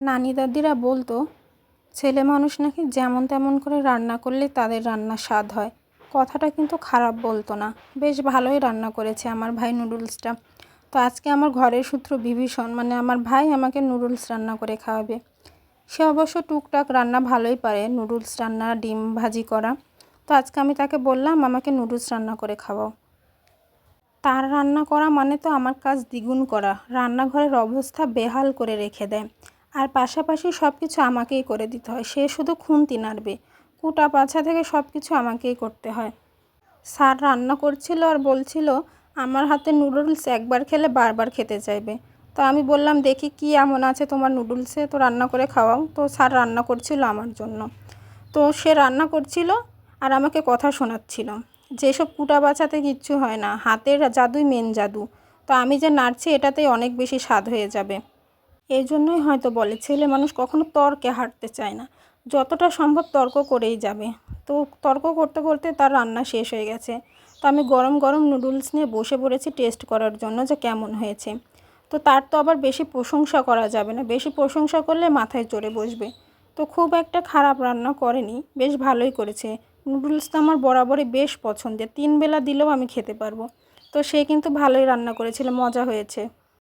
নানি দাদিরা বলতো ছেলে মানুষ নাকি যেমন তেমন করে রান্না করলে তাদের রান্নার স্বাদ হয়। কথাটা কিন্তু খারাপ বলতো না, বেশ ভালোই রান্না করেছে আমার ভাই নুডলসটা। তো আজকে আমার ঘরের সূত্র বিভীষণ, মানে আমার ভাই আমাকে নুডলস রান্না করে খাওয়াবে। সে অবশ্য টুকটাক রান্না ভালোই পারে, নুডলস রান্না, ডিম ভাজি করা। তো আজকে আমি তাকে বললাম আমাকে নুডলস রান্না করে খাওয়াও। তার রান্না করা মানে তো আমার কাজ দ্বিগুণ করা, রান্নাঘরের অবস্থা বেহাল করে রেখে দেয়। আর পাশাপাশি সব কিছু আমাকেই করে দিতে হয়, সে শুধু খুন্তি নাড়বে, কুটা পাছা থেকে সব কিছু আমাকেই করতে হয়। স্যার রান্না করছিল আর বলছিল আমার হাতে নুডলস একবার খেলে বারবার খেতে চাইবে। তো আমি বললাম দেখি কি এমন আছে তোমার নুডলসে, তো রান্না করে খাওয়াও। তো স্যার রান্না করছিল আমার জন্য। তো সে রান্না করছিল আর আমাকে কথা শোনাচ্ছিল যে এসব কুটা বাছাতে কিচ্ছু হয় না, হাতের জাদুই মেন জাদু। তো আমি যে নাড়ছি এটাতেই অনেক বেশি স্বাদ হয়ে যাবে। এই জন্যই হয়তো বলে ছেলে মানুষ কখনো তর্কে হাঁটতে চায় না, যতটা সম্ভব তর্ক করেই যাবে। তো তর্ক করতে করতে তার রান্না শেষ হয়ে গেছে। তো আমি গরম গরম নুডলস নিয়ে বসে পড়েছি টেস্ট করার জন্য যে কেমন হয়েছে। তো তার তো আবার বেশি প্রশংসা করা যাবে না, বেশি প্রশংসা করলে মাথায় চড়ে বসবে। তো খুব একটা খারাপ রান্না করেনি, বেশ ভালোই করেছে। নুডলস তো আমার বরাবরই বেশ পছন্দের, 3 বেলা দিলেও আমি খেতে পারবো। তো সে কিন্তু ভালোই রান্না করেছিল, মজা হয়েছে।